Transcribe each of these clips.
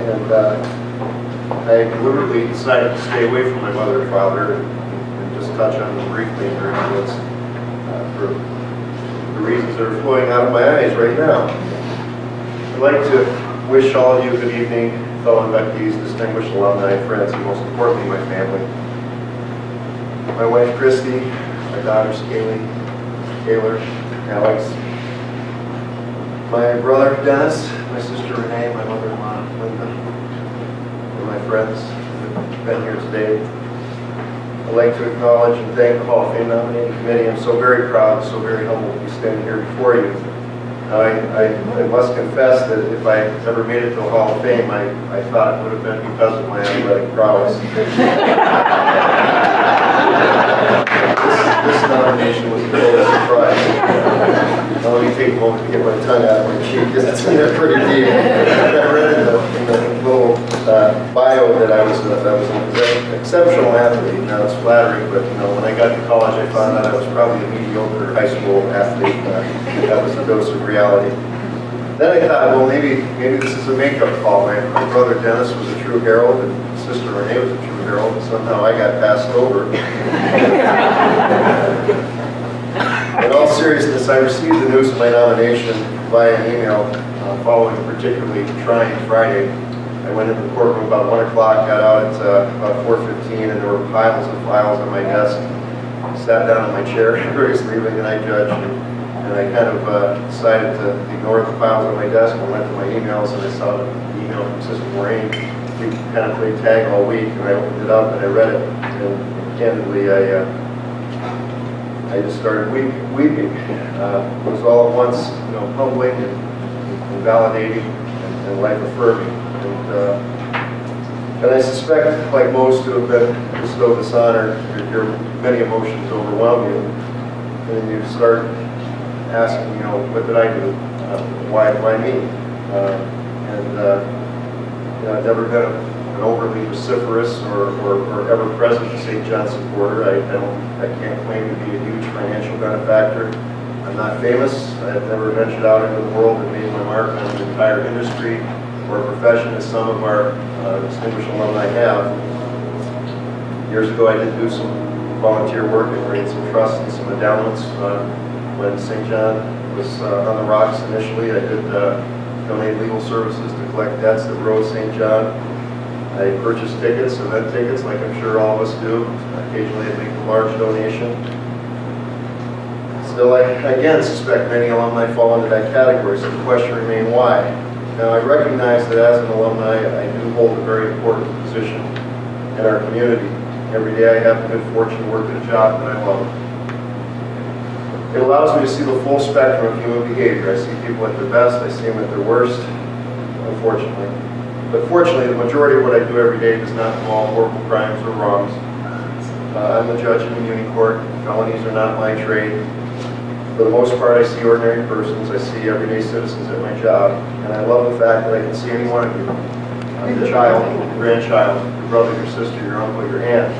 And I deliberately decided to stay away from my mother and father and just touch on them briefly in their influence for the reasons that are flowing out of my eyes right now. I'd like to wish all of you a good evening, fellow inductees, distinguished alumni, friends, and most importantly, my family. My wife, Christy, my daughters, Kaylee, Taylor, Alex, my brother, Dennis, my sister, Renee, my mother-in-law, Linda, and my friends who have been here today. I'd like to acknowledge and thank the Hall of Fame nominating committee. I'm so very proud, so very humbled to be standing here before you. I must confess that if I ever made it to the Hall of Fame, I thought it would have been because of my athletic prowess. This nomination was a total surprise. Now let me take a moment to get my tongue out of my cheek because it's in there pretty deep. I read in the little bio that I was an exceptional athlete. Now it's flattering, but when I got to college, I found out I was probably a mediocre high school athlete. That was a dose of reality. Then I thought, well, maybe this is a makeup call. My brother Dennis was a true herald, and sister Renee was a true herald, and somehow I got passed over. In all seriousness, I received the news of my nomination via an email following a particularly trying Friday. I went into the courtroom about 1 o'clock, got out at about 4:15, and there were piles of files on my desk. Sat down in my chair, everybody's leaving, and I judged. And I kind of decided to ignore the files on my desk and went to my emails, and I saw the email from Sister Maureen. We kind of played tag all week, and I opened it up and I read it. And candidly, I just started weeping. It was all at once, humbling and validating and life-affirming. And I suspect, like most who have been bestowed this honor, your many emotions overwhelm you, and then you start asking, what did I do? Why me? I've never been an overly vociferous or ever-present St. John supporter. I can't claim to be a huge financial benefactor. I'm not famous. I've never ventured out into the world and made my mark on the entire industry or profession as some of our distinguished alumni have. Years ago, I did do some volunteer work and create some trusts and some endowments. When St. John was on the rocks initially, I did donate legal services to collect debts that rose St. John. I purchased tickets, event tickets, like I'm sure all of us do. Occasionally I'd make a large donation. Still, I again suspect many alumni fall into that category, so the question remains why. Now, I recognize that as an alumni, I do hold a very important position in our community. Every day I have the good fortune to work at a job that I love. It allows me to see the full spectrum of human behavior. I see people at their best, I see them at their worst, unfortunately. But fortunately, the majority of what I do every day does not involve horrible crimes or wrongs. I'm a judge in the muni court. Felonies are not my trade. For the most part, I see ordinary persons. I see everyday citizens at my job. And I love the fact that I can see any one of you. Your child, your grandchild, your brother, your sister, your uncle, your aunt,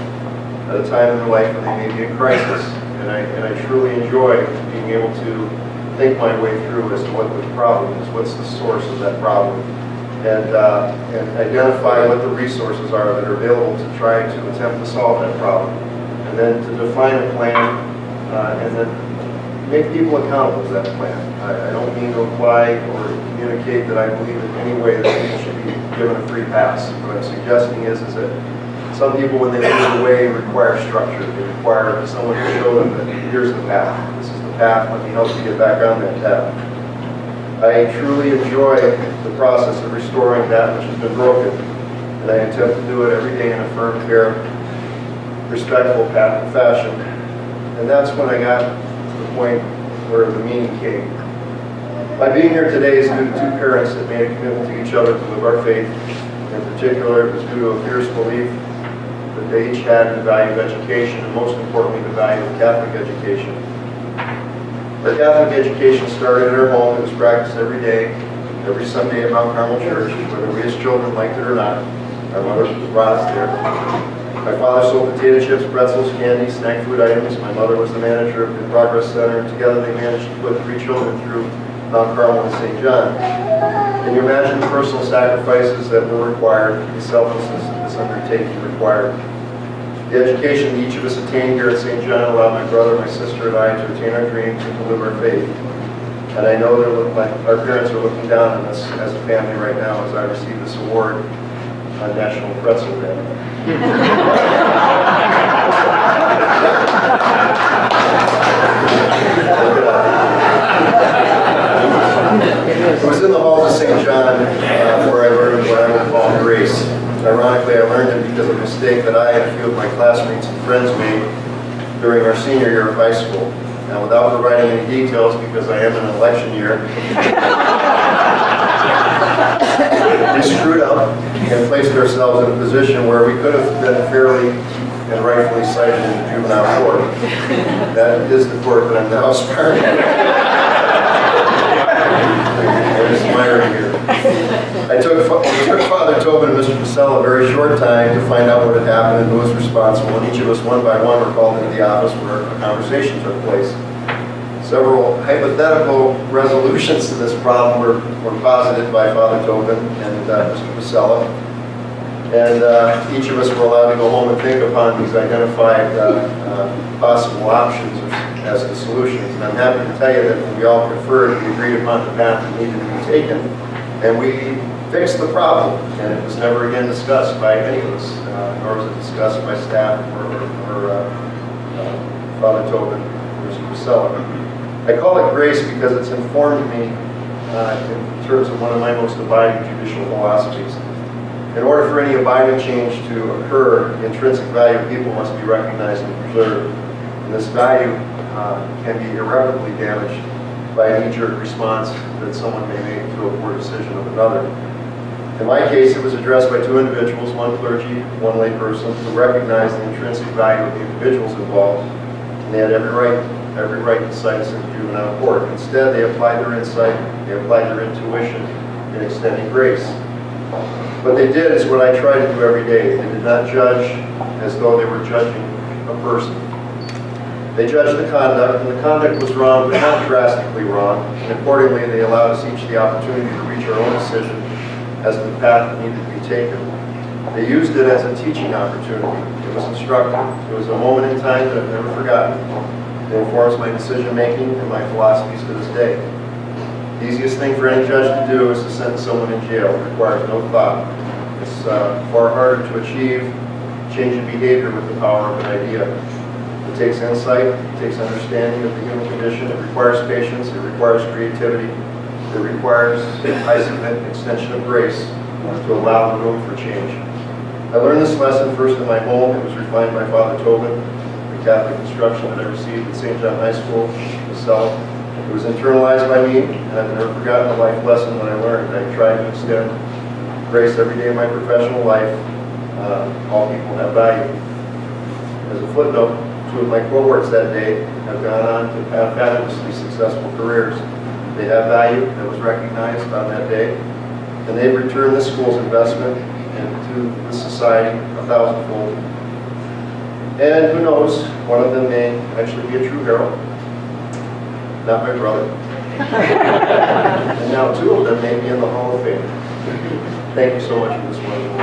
at a time in their life when they may be in crisis. And I truly enjoy being able to think my way through as to what the problem is, what's the source of that problem, and identify what the resources are that are available to try to attempt to solve that problem, and then to define a plan, and then make people accountable to that plan. I don't mean to imply or communicate that I believe in any way that people should be given a free pass. What I'm suggesting is that some people, when they lose the way, require structure. They require someone to show them that here's the path. This is the path. Let me help you get back on that path. I truly enjoy the process of restoring that which has been broken, and I attempt to do it every day in a firm, fair, respectful fashion. And that's when I got to the point where the meaning came. My being here today is due to two parents that made a commitment to each other to live our faith. In particular, it was due to a fierce belief that they each had in the value of education, and most importantly, the value of Catholic education. Our Catholic education started in our home. It was practiced every day, every Sunday at Mount Carmel Church, whether we as children liked it or not. Our mother brought us there. My father sold potato chips, pretzels, candy, snack food items. My mother was the manager of the Progress Center. Together they managed to put 3 children through Mount Carmel and St. John. Can you imagine the personal sacrifices that were required, the selflessness that this undertaking required? The education that each of us attained here at St. John allowed my brother, my sister, and I to attain our dreams and to live our faith. And I know that our parents are looking down on us as a family right now as I receive this award on National Pretzel Day. It was in the halls of St. John where I learned what I would call grace. Ironically, I learned it because of a mistake that I and a few of my classmates and friends made during our senior year of high school. Now, without providing any details, because I am in an election year, we screwed up and placed ourselves in a position where we could have been fairly and rightfully cited in the juvenile court. That is the court that I'm now aspiring to. There's some irony here. It took Father Tobin and Mr. Pasella a very short time to find out what had happened and who was responsible, and each of us one by one were called into the office where a conversation took place. Several hypothetical resolutions to this problem were posited by Father Tobin and Mr. Pasella, and each of us were allowed to go home and think upon these identified possible options as to solutions. And I'm happy to tell you that when we all conferred, we agreed upon the path that needed to be taken, and we fixed the problem, and it was never again discussed by any of us, nor was it discussed by staff or Father Tobin or Mr. Pasella. I call it grace because it's informed me in terms of one of my most abiding judicial philosophies. In order for any abiding change to occur, the intrinsic value of people must be recognized and preserved. And this value can be irreparably damaged by a knee-jerk response that someone may make to a poor decision of another. In my case, it was addressed by two individuals, one clergy, one layperson, who recognized the intrinsic value of the individuals involved, and they had every right to cite us in juvenile court. Instead, they applied their insight, they applied their intuition in extending grace. What they did is what I try to do every day. They did not judge as though they were judging a person. They judged the conduct, and the conduct was wrong, but not drastically wrong, and accordingly they allowed us each the opportunity to reach our own decision as to the path that needed to be taken. They used it as a teaching opportunity. It was instructive. It was a moment in time that I've never forgotten. It informs my decision-making and my philosophies to this day. The easiest thing for any judge to do is to sentence someone in jail. It requires no thought. It's far harder to achieve change in behavior with the power of an idea. It takes insight, it takes understanding of the human condition, it requires patience, it requires creativity, it requires, I submit, an extension of grace to allow the room for change. I learned this lesson first in my home. It was refined by Father Tobin, the Catholic instruction that I received at St. John High School, myself. It was internalized by me, and I've never forgotten the life lesson that I learned. I tried to extend grace every day of my professional life. All people have value. As a footnote, two of my cohorts that day have gone on to have fabulously successful careers. They have value that was recognized on that day, and they've returned this school's investment into the society 1,000-fold. And who knows, one of them may actually be a true hero. Not my brother. And now two of them may be in the Hall of Fame. Thank you so much for this wonderful